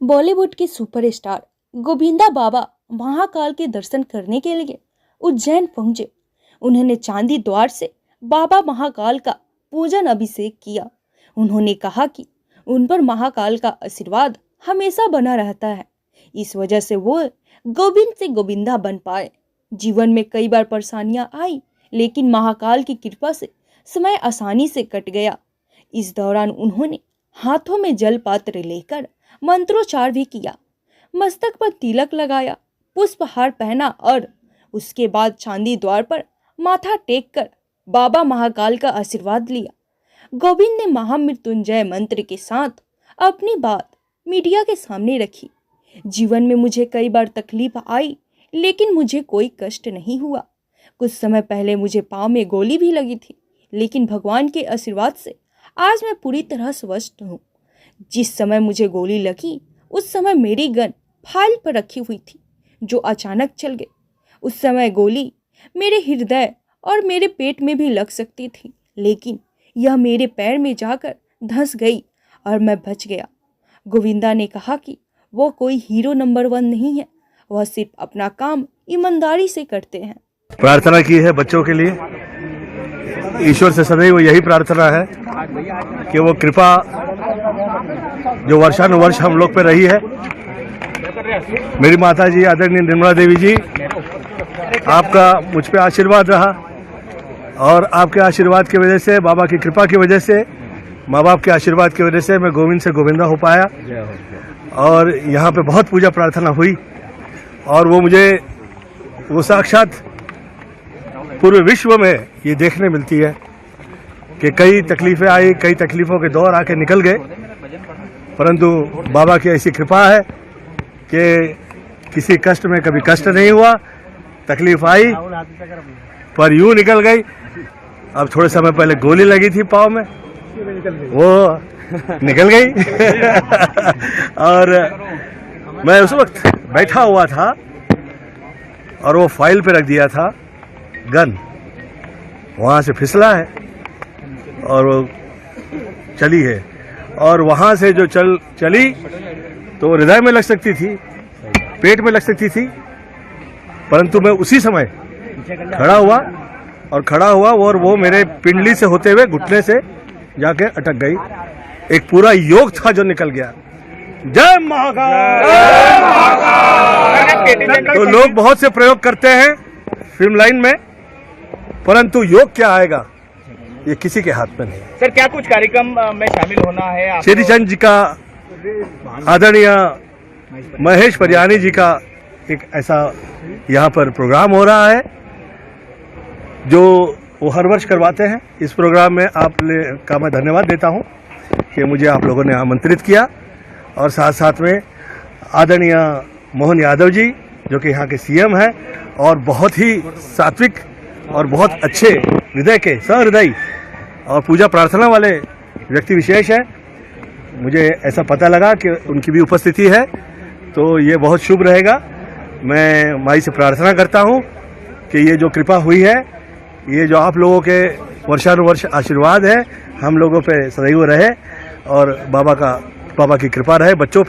बॉलीवुड के सुपरस्टार गोविंदा बाबा महाकाल के दर्शन करने के लिए उज्जैन पहुंचे। उन्होंने चांदी द्वार से बाबा महाकाल का पूजन अभिषेक किया। उन्होंने कहा कि उन पर महाकाल का आशीर्वाद हमेशा बना रहता है, इस वजह से वो गोविंद से गोविंदा बन पाए। जीवन में कई बार परेशानियां आई, लेकिन महाकाल की कृपा से समय आसानी से कट गया। इस दौरान उन्होंने हाथों में जल पात्र लेकर मंत्रोच्चार भी किया, मस्तक पर तिलक लगाया, पुष्पहार पहना और उसके बाद चांदी द्वार पर माथा टेक कर बाबा महाकाल का आशीर्वाद लिया। गोविंद ने महामृत्युंजय मंत्र के साथ अपनी बात मीडिया के सामने रखी। जीवन में मुझे कई बार तकलीफ आई, लेकिन मुझे कोई कष्ट नहीं हुआ। कुछ समय पहले मुझे पाँव में गोली भी लगी थी, लेकिन भगवान के आशीर्वाद से आज मैं पूरी तरह स्वस्थ हूँ। जिस समय मुझे गोली लगी, उस समय मेरी गन फाइल पर रखी हुई थी, जो अचानक चल गई। उस समय गोली मेरे हृदय और मेरे पेट में भी लग सकती थी, लेकिन यह मेरे पैर में जाकर धंस गई और मैं बच गया। गोविंदा ने कहा कि वो कोई हीरो नंबर 1 नहीं है, वह सिर्फ अपना काम ईमानदारी से करते हैं। प्रार्थना की है बच्चों के लिए। ईश्वर से सदैव यही प्रार्थना है कि वो कृपा जो वर्षानुवर्ष हम लोग पे रही है। मेरी माता जी आदरणीय निर्मला देवी जी, आपका मुझ पे आशीर्वाद रहा और आपके आशीर्वाद की वजह से, बाबा की कृपा की वजह से, माँ बाप के आशीर्वाद की वजह से मैं गोविंद से गोविंदा हो पाया। और यहाँ पे बहुत पूजा प्रार्थना हुई और वो साक्षात पूरे विश्व में ये देखने मिलती है कि कई तकलीफें आई, कई तकलीफों के दौर आके निकल गए, परंतु बाबा की ऐसी कृपा है कि किसी कष्ट में कभी कष्ट नहीं हुआ। तकलीफ आई पर यूं निकल गई। अब थोड़े समय पहले गोली लगी थी पाँव में, वो निकल गई। और मैं उस वक्त बैठा हुआ था और वो फाइल पे रख दिया था गन, वहाँ से फिसला है और वो चली है। और वहाँ से जो चली तो हृदय में लग सकती थी, पेट में लग सकती थी, परंतु मैं उसी समय खड़ा हुआ और वो मेरे पिंडली से होते हुए घुटने से जाके अटक गई। एक पूरा योग था जो निकल गया। जय महाकाल। तो लोग बहुत से प्रयोग करते हैं फिल्म लाइन में, परंतु योग क्या आएगा ये किसी के हाथ में नहीं। सर, क्या कुछ कार्यक्रम में शामिल होना है? श्री चंद जी का, आदरणीय महेश परियानी जी का एक ऐसा यहाँ पर प्रोग्राम हो रहा है जो वो हर वर्ष करवाते हैं। इस प्रोग्राम में का मैं धन्यवाद देता हूँ कि मुझे आप लोगों ने आमंत्रित किया। और साथ साथ में आदरणीय मोहन यादव जी, जो कि यहाँ के सीएम हैं और बहुत ही सात्विक और बहुत अच्छे हृदय के, सहृदयी और पूजा प्रार्थना वाले व्यक्ति विशेष हैं। मुझे ऐसा पता लगा कि उनकी भी उपस्थिति है, तो ये बहुत शुभ रहेगा। मैं माई से प्रार्थना करता हूँ कि ये जो कृपा हुई है, ये जो आप लोगों के वर्षानुवर्ष आशीर्वाद है, हम लोगों पे सदैव रहे और बाबा की कृपा रहे बच्चों पे।